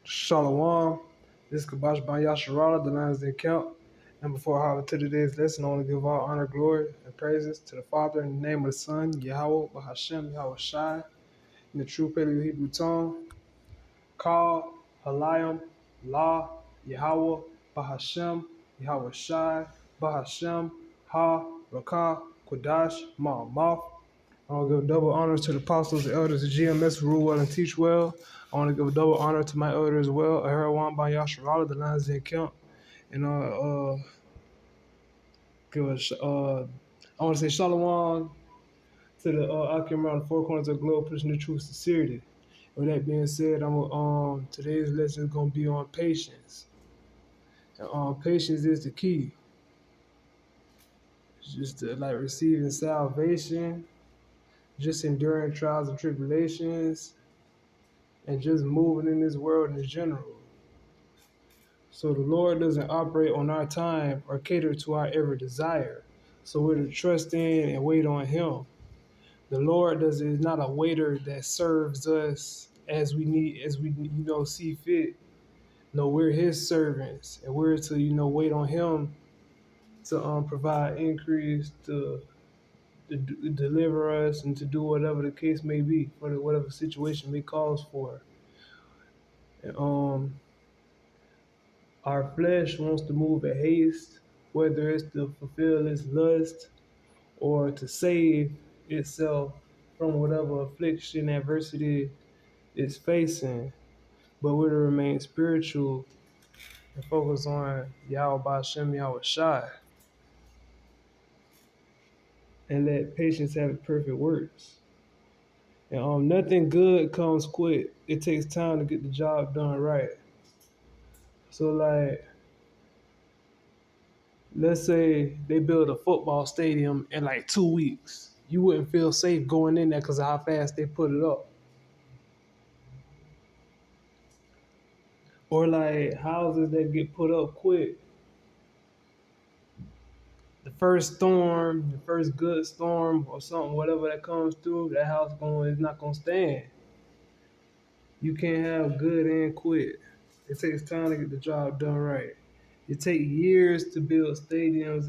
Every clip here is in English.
Shalom. This is Kabash Ban Yasharala, the Lions Den Count. And before I hop into today's lesson, I want to give all honor, glory, and praises to the Father in the name of the Son, Yahweh, Bahashem, Yahweh Shai, in the true Paleo Hebrew tongue. Kal, Halayim, La, Yahweh, Bahashem, Yahweh Shai, Bahashem, Ha, Rakah, Kodash, Ma'amaf. I want to give double honors to the apostles, the elders, the GMS who rule well and teach well. I want to give a double honor to my elder as well, Aharawan Ban Yasharala, the Lions Den Count. And I want to say shalom to the Akim around the four corners of the globe, pushing the truth sincerity. With that being said, today's lesson is gonna be on patience. And patience is the key. It's just like receiving salvation, just enduring trials and tribulations, and just moving in this world in general. So the Lord doesn't operate on our time or cater to our every desire. So we're to trust in and wait on Him. The Lord is not a waiter that serves us as we see fit. No, we're His servants, and we're to wait on Him to provide increase, to deliver us, and to do whatever the case may be, for whatever situation may cause for. And, our flesh wants to move at haste, whether it's to fulfill its lust or to save itself from whatever affliction, adversity it's facing. But we're to remain spiritual and focus on Yahweh Ba'Shem, Yahweh Shai, and let patience have its perfect works. And nothing good comes quick. It takes time to get the job done right. So like, let's say they build a football stadium in like 2 weeks. You wouldn't feel safe going in there because of how fast they put it up. Or like houses that get put up quick. The first storm, the first good storm or something, whatever that comes through, that house is not gonna stand. You can't have good and quick. It takes time to get the job done right. It takes years to build stadiums.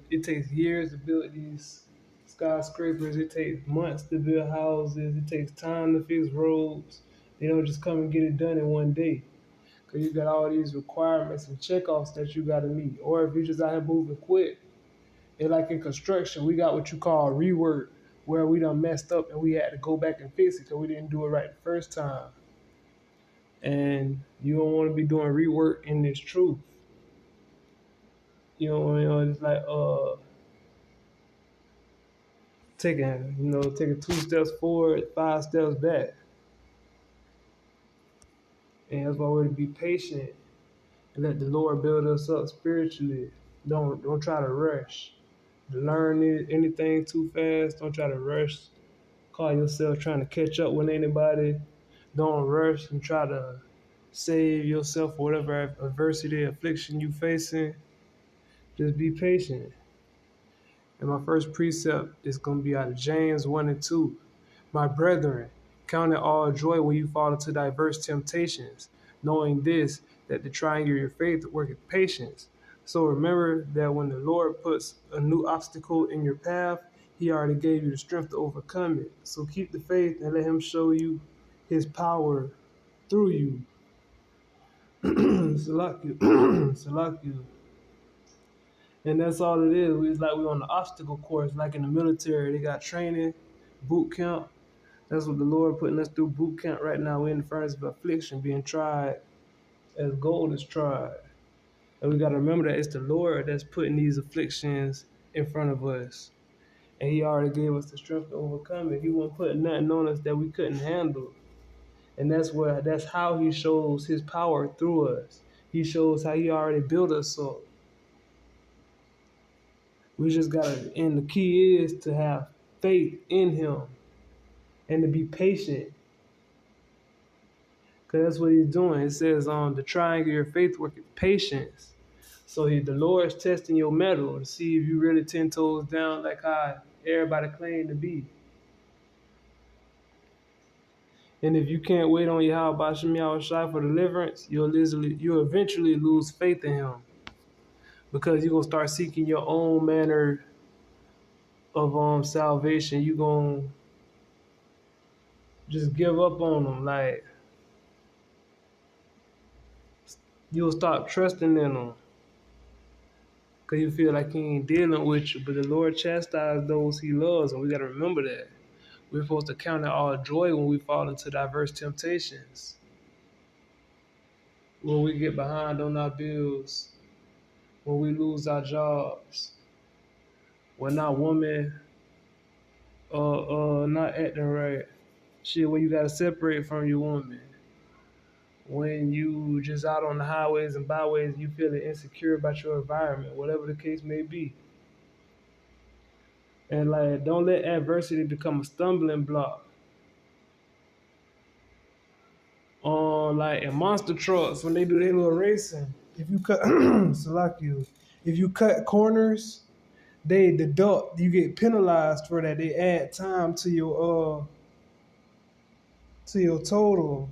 It takes years to build these skyscrapers. It takes months to build houses. It takes time to fix roads. They don't just come and get it done in one day. Because you got all these requirements and checkoffs that you got to meet. Or if you just out here moving quick, and like in construction, we got what you call rework, where we done messed up and we had to go back and fix it because we didn't do it right the first time. And you don't want to be doing rework in this truth. It's like taking 2 steps forward, 5 steps back. And that's why we're to be patient and let the Lord build us up spiritually. Don't try to rush. To learn anything too fast, don't try to rush. Call yourself trying to catch up with anybody. Don't rush and try to save yourself for whatever adversity, affliction you facing. Just be patient. And my first precept is going to be out of James 1 and 2. My brethren, count it all joy when you fall into diverse temptations, knowing this, that the trying of your faith worketh patience. So remember that when the Lord puts a new obstacle in your path, He already gave you the strength to overcome it. So keep the faith and let Him show you His power through you. Salakia. And that's all it is. It's like we're on the obstacle course, like in the military. They got training, boot camp. That's what the Lord putting us through boot camp right now. We're in the furnace of affliction, being tried as gold is tried. And we got to remember that it's the Lord that's putting these afflictions in front of us. And He already gave us the strength to overcome it. He won't put nothing on us that we couldn't handle. And that's how He shows His power through us. He shows how He already built us up. We just and the key is to have faith in Him and to be patient. Because that's what He's doing. It says, the trying of your faith worketh patience. So the Lord's testing your mettle to see if you really 10 toes down like how everybody claim to be. And if you can't wait on Yahweh Shem Yahweh Shai for deliverance, you'll eventually lose faith in him. Because you're gonna start seeking your own manner of salvation. You're gonna just give up on him. Like you'll stop trusting in him. Cause you feel like he ain't dealing with you. But the Lord chastises those he loves, and we gotta remember that. We're supposed to count it all joy when we fall into diverse temptations. When we get behind on our bills, when we lose our jobs, when our woman not acting right. Shit, when you gotta separate from your woman. When you just out on the highways and byways, you feeling insecure about your environment, whatever the case may be. And like, don't let adversity become a stumbling block. Like in monster trucks, when they do their little racing, if you cut, Salakia, if you cut corners, they deduct, you get penalized for that. They add time to your total,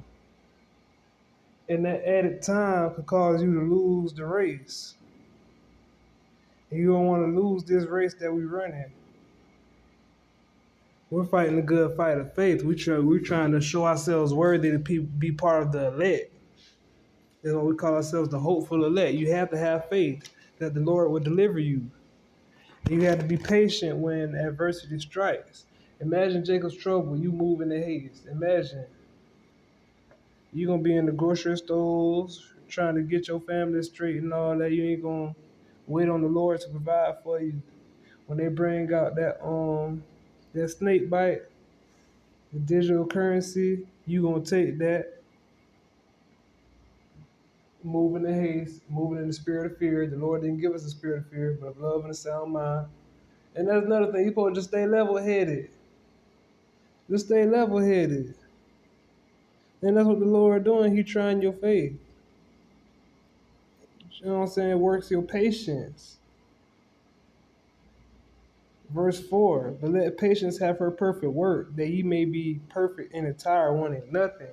and that added time could cause you to lose the race. And you don't want to lose this race that we running. We're fighting a good fight of faith. We're trying to show ourselves worthy to be part of the elect. That's why we call ourselves the hopeful elect. You have to have faith that the Lord will deliver you. You have to be patient when adversity strikes. Imagine Jacob's trouble, you move in haste. Imagine you're going to be in the grocery stores trying to get your family straight and all that. You ain't going to wait on the Lord to provide for you. When they bring out that snake bite, the digital currency, you going to take that, moving in haste, moving in the spirit of fear. The Lord didn't give us a spirit of fear, but of love and a sound mind. And that's another thing. You're supposed to just stay level-headed. Just stay level-headed. And that's what the Lord doing. He trying your faith. You know what I'm saying? Works your patience. Verse 4, but let patience have her perfect work, that ye may be perfect and entire, wanting nothing.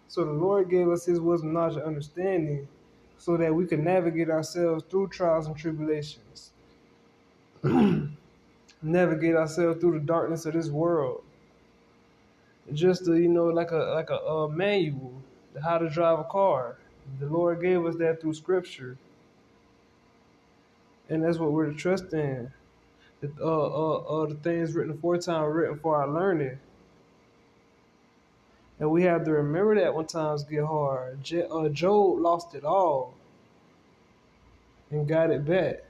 So the Lord gave us his wisdom, knowledge, and understanding so that we can navigate ourselves through trials and tribulations. Navigate ourselves through the darkness of this world. Just to, like a manual, how to drive a car. The Lord gave us that through scripture. And that's what we're to trust in. The things written aforetime were written for our learning. And we have to remember that when times get hard. Job lost it all and got it back.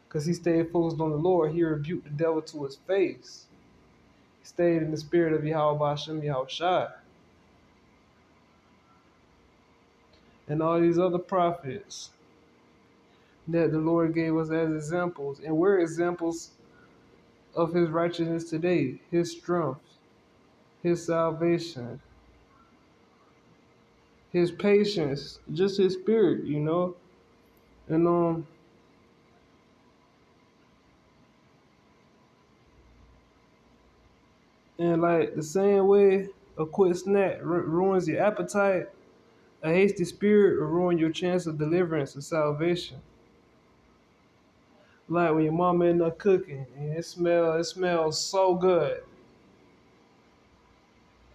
Because he stayed focused on the Lord. He rebuked the devil to his face. He stayed in the spirit of Yahweh Shem Yahweh Shai. And all these other prophets that the Lord gave us as examples. And we're examples of his righteousness today. His strength. His salvation. His patience. Just his spirit, And And like the same way a quick snack ruins your appetite, a hasty spirit will ruin your chance of deliverance and salvation. Like when your mama end up cooking and it smells so good,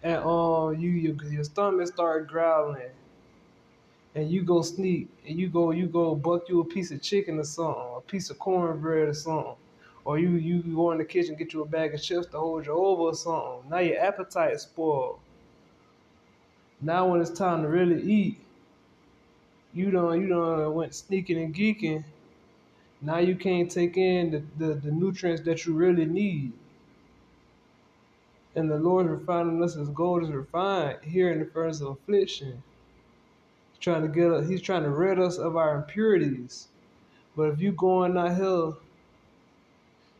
and your stomach start growling, and you go sneak and you go buck you a piece of chicken or something, a piece of cornbread or something. Or you go in the kitchen get you a bag of chips to hold you over or something. Now your appetite is spoiled. Now when it's time to really eat, you done went sneaking and geeking. Now you can't take in the nutrients that you really need. And the Lord refining us as gold is refined here in the furnace of affliction. He's trying to rid us of our impurities. But if you going out here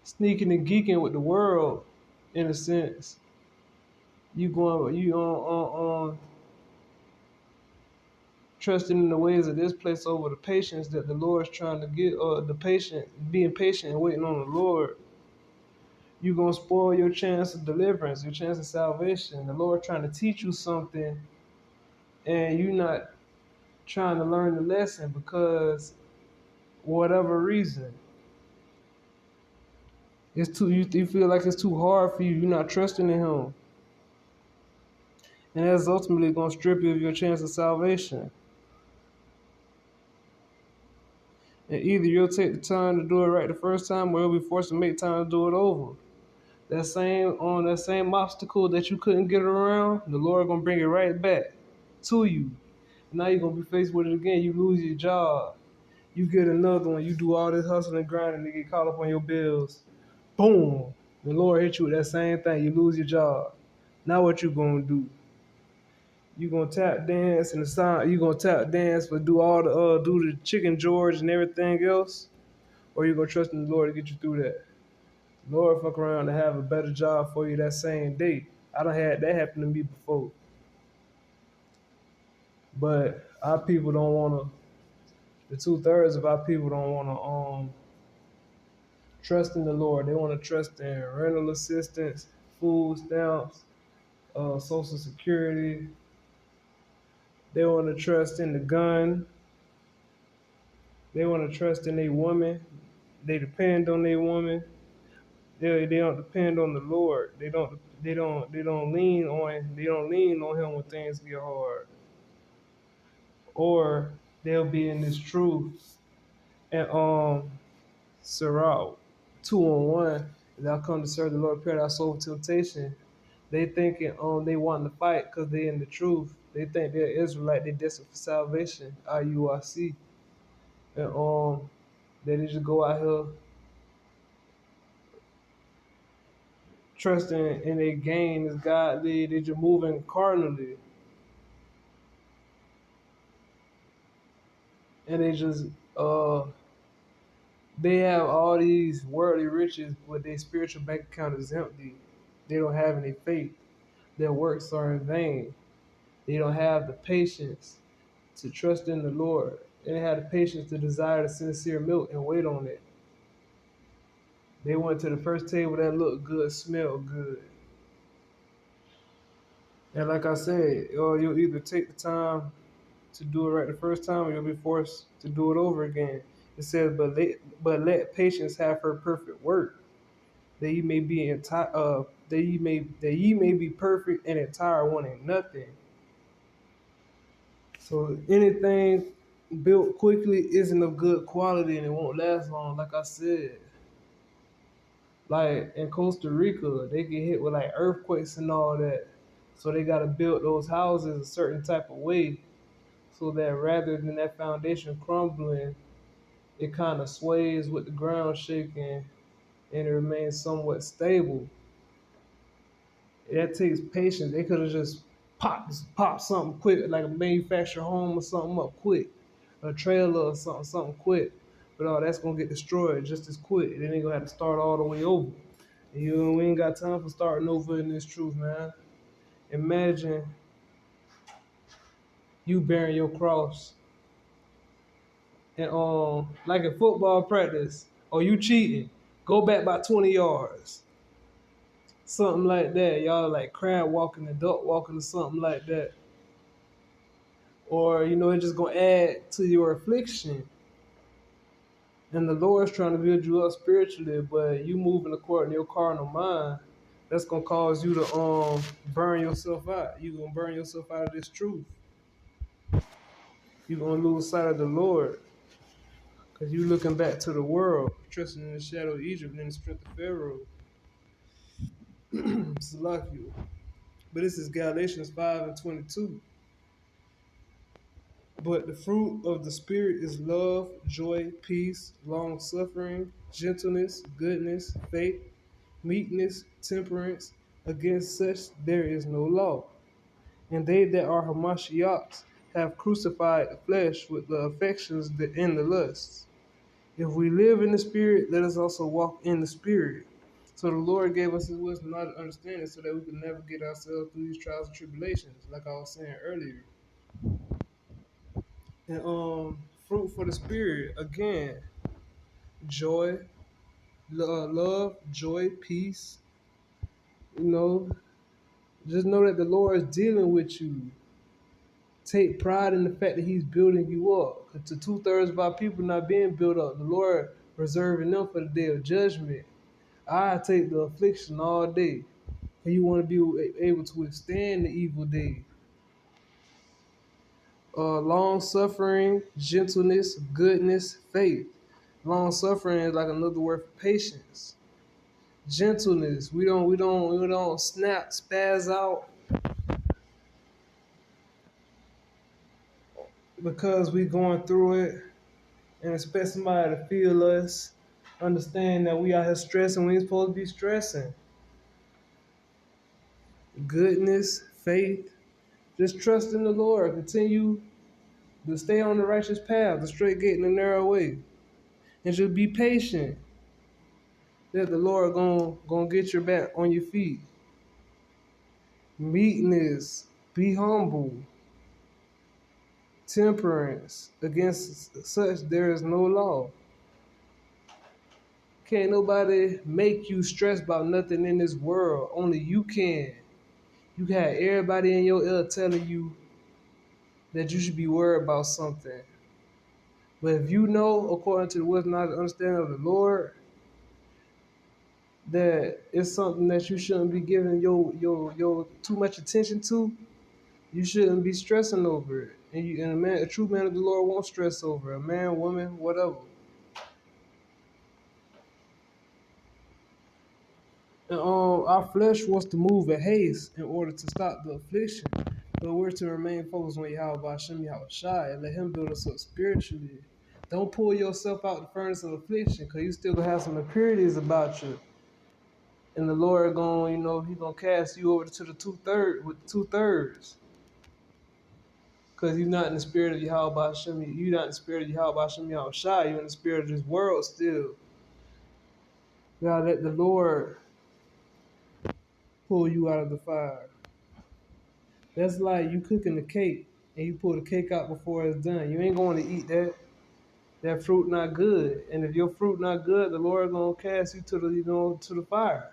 sneaking and geeking with the world, in a sense, you on trusting in the ways of this place over the patience that the Lord's trying to get, or the patient, being patient and waiting on the Lord. you're going to spoil your chance of deliverance, your chance of salvation. The Lord trying to teach you something, and you're not trying to learn the lesson because whatever reason. It's too you feel like it's too hard for you. You're not trusting in him. And that's ultimately gonna strip you of your chance of salvation. And either you'll take the time to do it right the first time or you'll be forced to make time to do it over. That same obstacle that you couldn't get around, the Lord gonna bring it right back to you. Now you're gonna be faced with it again. You lose your job. You get another one. You do all this hustling and grinding to get caught up on your bills. Boom. The Lord hit you with that same thing. You lose your job. Now what you gonna do? You gonna tap dance and the sound. You gonna tap dance but do all the do the chicken George and everything else, or you gonna trust in the Lord to get you through that. The Lord fuck around and have a better job for you that same day. I done had that happen to me before, but our people don't wanna. The 2/3 of our people don't wanna trust in the Lord. They wanna trust in rental assistance, food stamps, Social Security. They wanna trust in the gun. They wanna trust in a woman. They depend on their woman. They don't depend on the Lord. They don't lean on him when things get hard. Or they'll be in this truth and Sirach 2:1, thou come to serve the Lord, prepare thy soul for temptation. They thinking they want to fight because they in the truth. They think they're Israelite, they destined for salvation, IURC. And they just go out here trusting in their gain is godly, they just moving carnally. And uh they have all these worldly riches, but their spiritual bank account is empty. They don't have any faith. Their works are in vain. They don't have the patience to trust in the Lord. They don't have the patience to desire the sincere milk and wait on it. They went to the first table that looked good, smelled good. And like I said, you'll either take the time to do it right the first time, or you'll be forced to do it over again. It says, but let patience have her perfect work, that ye may be entire, that ye may be perfect and entire, wanting nothing. So anything built quickly isn't of good quality and it won't last long. Like I said, like in Costa Rica, they get hit with like earthquakes and all that, so they got to build those houses a certain type of way so that rather than that foundation crumbling, it kind of sways with the ground shaking and it remains somewhat stable. That takes patience. They could have just popped something quick, like a manufactured home or something up quick, a trailer or something quick. But all that's gonna get destroyed just as quick. Then they gonna have to start all the way over. And we ain't got time for starting over in this truth, man. Imagine you bearing your cross and like in football practice, or you cheating, go back by 20 yards. Something like that. Y'all like crab walking and duck walking or something like that. Or, it's just gonna add to your affliction. And the Lord's trying to build you up spiritually, but you moving according to your carnal mind, that's gonna cause you to burn yourself out. You're gonna burn yourself out of this truth. You're gonna lose sight of the Lord. Because you looking back to the world, trusting in the shadow of Egypt and in the strength of Pharaoh. Salakia. But this is Galatians 5:22. But the fruit of the Spirit is love, joy, peace, long suffering, gentleness, goodness, faith, meekness, temperance. Against such there is no law. And they that are Hamashiachs have crucified the flesh with the affections and the lusts. If we live in the Spirit, let us also walk in the Spirit. So the Lord gave us His wisdom, knowledge, and understanding, so that we can navigate ourselves through these trials and tribulations, like I was saying earlier. And fruit for the Spirit, again, joy, love, joy, peace. You know, just know that the Lord is dealing with you. Take pride in the fact that He's building you up. 'Cause to 2/3 of our people not being built up, the Lord reserving them for the day of judgment. I take the affliction all day. And you want to be able to withstand the evil day. Long suffering, gentleness, goodness, faith. Long suffering is like another word for patience. Gentleness. We don't snap, spaz out because we going through it and expect somebody to feel us. Understand that we out here stressing. We ain't supposed to be stressing. Goodness, faith. Just trust in the Lord. Continue to stay on the righteous path, the straight gate and the narrow way. And just be patient. That the Lord gonna get your back on your feet. Meekness, be humble. Temperance, against such there is no law. Can't nobody make you stress about nothing in this world. Only you can. You got everybody in your ear telling you that you should be worried about something. But if you know, according to the wisdom and understanding of the Lord, that it's something that you shouldn't be giving your too much attention to, you shouldn't be stressing over it. And a true man of the Lord won't stress over it. A man, woman, whatever. And our flesh wants to move in haste in order to stop the affliction. But we're to remain focused on Yahweh Hashem Yahweh Shai and let Him build us up spiritually. Don't pull yourself out the furnace of affliction, because you still gonna have some impurities about you. And the Lord He gonna cast you over to the 2/3 with 2/3. Because you're not in the spirit of Yahweh Hashem. You're not in the spirit of Yahweh Hashem Yahweh Shai. You're in the spirit of this world still. You gotta let the Lord pull you out of the fire. That's like you cooking the cake and you pull the cake out before it's done. You ain't going to eat that. That fruit not good. And if your fruit not good, the Lord gonna cast you to the fire.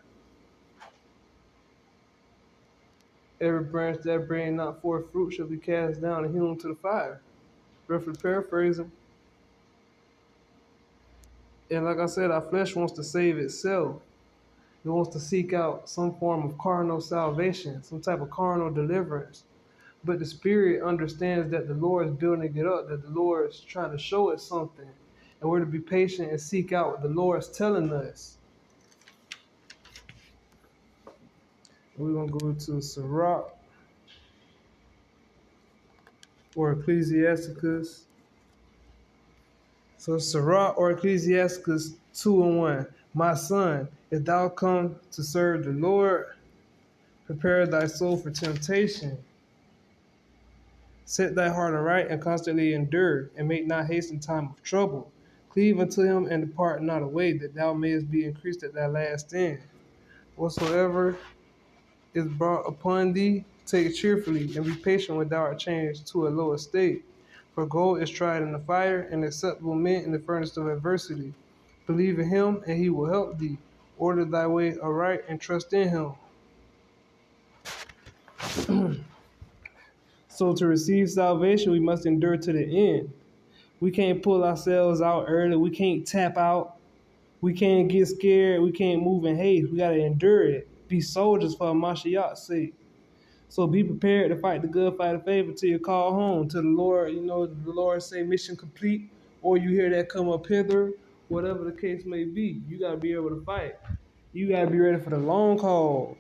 Every branch that bring not forth fruit shall be cast down and hewn to the fire. Roughly paraphrasing. And like I said, our flesh wants to save itself. It wants to seek out some form of carnal salvation, some type of carnal deliverance. But the spirit understands that the Lord is building it up, that the Lord is trying to show us something. And we're to be patient and seek out what the Lord is telling us. We're going to go to Sirach or Ecclesiasticus. So Sirach or Ecclesiasticus 2:1. My son, if thou come to serve the Lord, prepare thy soul for temptation. Set thy heart aright and constantly endure, and make not haste in time of trouble. Cleave unto him and depart not away, that thou mayest be increased at thy last end. Whatsoever is brought upon thee, take it cheerfully, and be patient when thou art changed to a low estate. For gold is tried in the fire, and acceptable mint in the furnace of adversity. Believe in him, and he will help thee. Order thy way aright, and trust in him. So to receive salvation, we must endure to the end. We can't pull ourselves out early. We can't tap out. We can't get scared. We can't move in haste. We got to endure it. Be soldiers for Mashiach's sake. So be prepared to fight the good fight of faith until you call home. To the Lord, the Lord say mission complete, or you hear that come up hither, whatever the case may be. You got to be able to fight. You got to be ready for the long haul.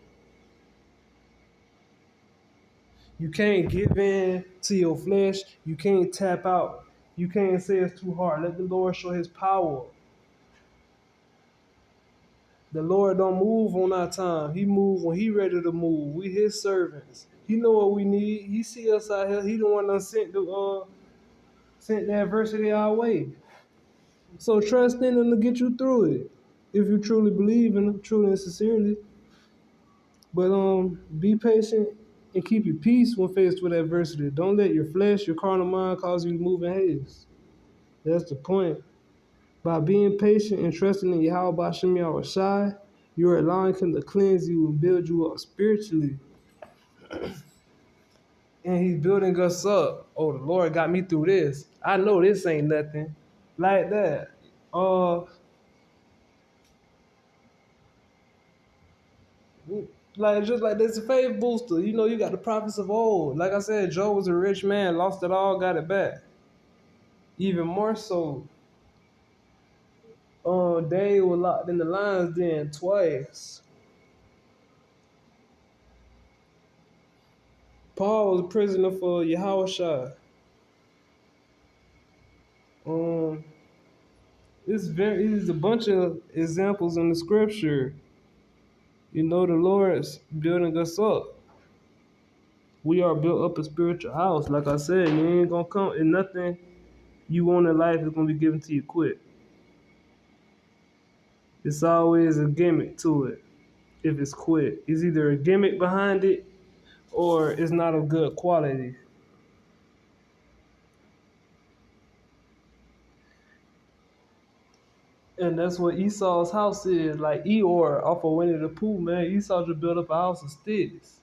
You can't give in to your flesh. You can't tap out. You can't say it's too hard. Let the Lord show his power. The Lord don't move on our time. He move when he ready to move. We his servants. He know what we need. He see us out here. He the one that sent the adversity our way. So trust in him to get you through it. If you truly believe in him, truly and sincerely. But be patient and keep your peace when faced with adversity. Don't let your flesh, your carnal mind cause you to move in haste. That's the point. By being patient and trusting in Yahweh Bashim Yahushai, you're allowing him to cleanse you and build you up spiritually. And he's building us up. Oh, the Lord got me through this. I know this ain't nothing. Like that. Like just like this a faith booster. You know, you got the prophets of old. Like I said, Job was a rich man, lost it all, got it back. Even more so. Dave was locked in the lion's den twice. Paul was a prisoner for Yahushua. There's a bunch of examples in the scripture. You know, the Lord's building us up. We are built up a spiritual house. Like I said, you ain't gonna come and nothing you want in life is gonna be given to you quick. It's always a gimmick to it. If it's quick, it's either a gimmick behind it or it's not of good quality. And that's what Esau's house is. Like Eeyore off of Winnie the Pooh, man. Esau just built up a house of sticks.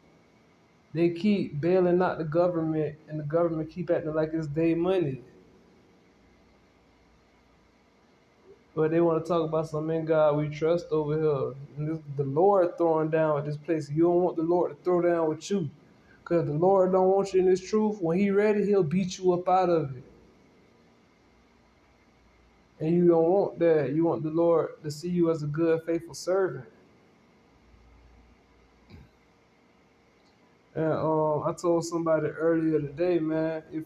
They keep bailing out the government, and the government keep acting like it's their money. But they want to talk about some in God we trust over here. And this, the Lord throwing down at this place. You don't want the Lord to throw down with you. Because the Lord don't want you in this truth. When he ready, he'll beat you up out of it. And you don't want that. You want the Lord to see you as a good, faithful servant. And I told somebody earlier today, man, if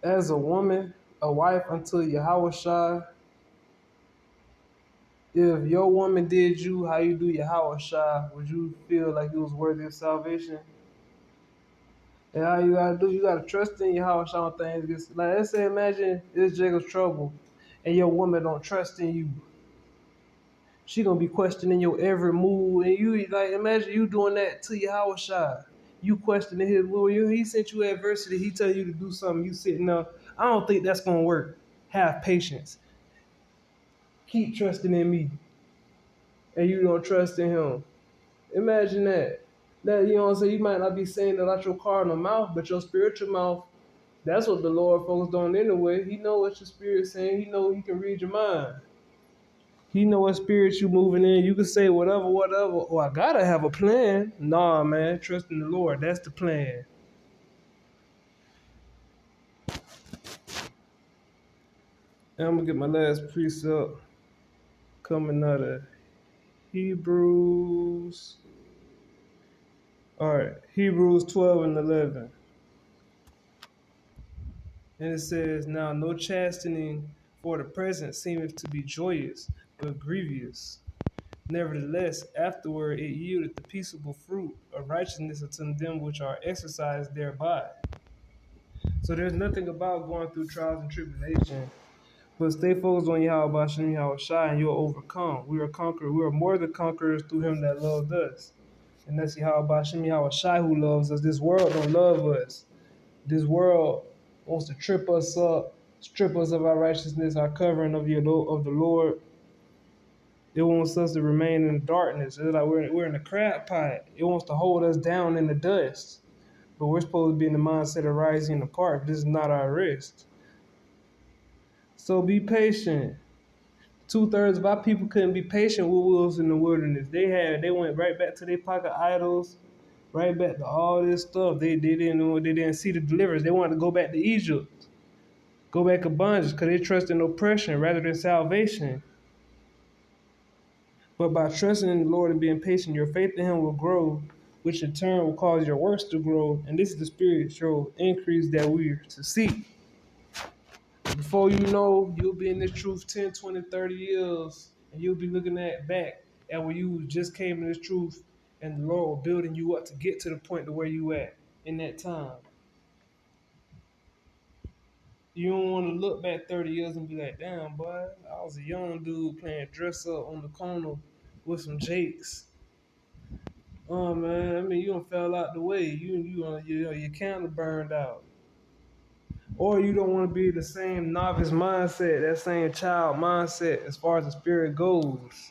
as a woman, a wife unto Yahweh, if your woman did you how you do Yahweh, would you feel like it was worthy of salvation? And all you gotta do, you gotta trust in Yahweh on things. Like let's say, imagine it's Jacob's trouble, and your woman don't trust in you. She gonna be questioning your every move, and you like imagine you doing that to Yahweh. You questioning his will. He sent you adversity. He tell you to do something. You sitting there. I don't think that's gonna work. Have patience. Keep trusting in me, and you don't trust in him. Imagine that. That you know what I'm saying. You might not be saying that out your carnal mouth, but your spiritual mouth. That's what the Lord focused on anyway. He know what your spirit's saying. He know he can read your mind. He know what spirit you moving in. You can say whatever. Oh, I gotta have a plan. Nah, man. Trust in the Lord. That's the plan. And I'm gonna get my last precept coming out of Hebrews. All right, Hebrews 12 and 11. And it says, now no chastening for the present seemeth to be joyous, but grievous. Nevertheless, afterward it yieldeth the peaceable fruit of righteousness unto them which are exercised thereby. So there's nothing about going through trials and tribulation, but stay focused on Yahweh Shem Yahweh Shai, and you'll overcome. We are conquerors. We are more than conquerors through him that loved us. And that's Yahweh Shem Yahweh Shai who loves us. This world don't love us. This world wants to trip us up, strip us of our righteousness, our covering of the Lord. It wants us to remain in the darkness. It's like we're in the crab pot. It wants to hold us down in the dust. But we're supposed to be in the mindset of rising apart. This is not our rest. So be patient. 2/3 of our people couldn't be patient with wolves in the wilderness. They went right back to their pocket idols, right back to all this stuff. They didn't see the deliverance. They wanted to go back to Egypt, go back to bondage, because they trust in oppression rather than salvation. But by trusting in the Lord and being patient, your faith in Him will grow, which in turn will cause your works to grow. And this is the spiritual increase that we're to seek. Before you know, you'll be in this truth 10, 20, 30 years, and you'll be looking back at when you just came in this truth, and the Lord will building you up to get to the point to where you at in that time. You don't want to look back 30 years and be like, damn, boy, I was a young dude playing dress up on the corner with some jakes. Oh man, I mean, you done fell out the way. Your candle burned out. Or you don't want to be the same novice mindset, that same child mindset as far as the spirit goes.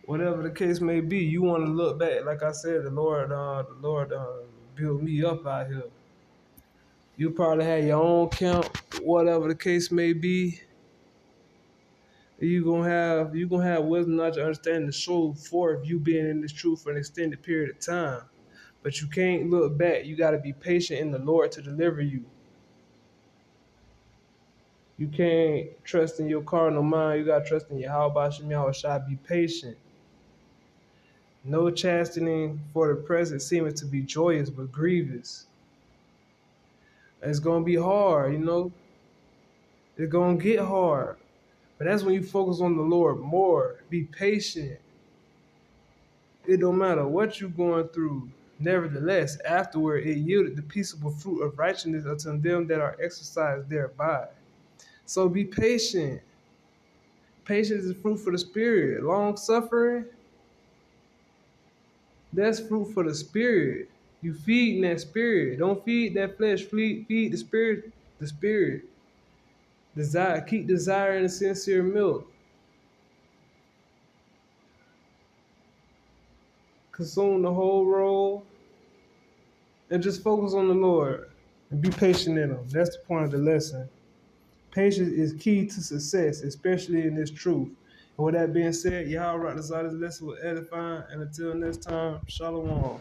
Whatever the case may be, you want to look back. Like I said, the Lord built me up out here. You probably had your own camp, whatever the case may be. You gonna have wisdom, knowledge, and understanding to show forth you being in this truth for an extended period of time. But you can't look back. You gotta be patient in the Lord to deliver you. You can't trust in your carnal mind. You gotta trust in your how about Yahweh Shai. Be patient. No chastening for the present seemeth to be joyous, but grievous. It's gonna be hard, It's gonna get hard. But that's when you focus on the Lord more. Be patient. It don't matter what you're going through. Nevertheless, afterward it yielded the peaceable fruit of righteousness unto them that are exercised thereby. So be patient. Patience is fruit for the spirit. Long suffering, that's fruit for the spirit. You feeding that spirit. Don't feed that flesh. Feed the spirit. The spirit. Keep desiring the sincere milk. Consume the whole roll and just focus on the Lord and be patient in Him. That's the point of the lesson. Patience is key to success, especially in this truth. And with that being said, y'all rock this lesson with edifying. And until next time, shalom.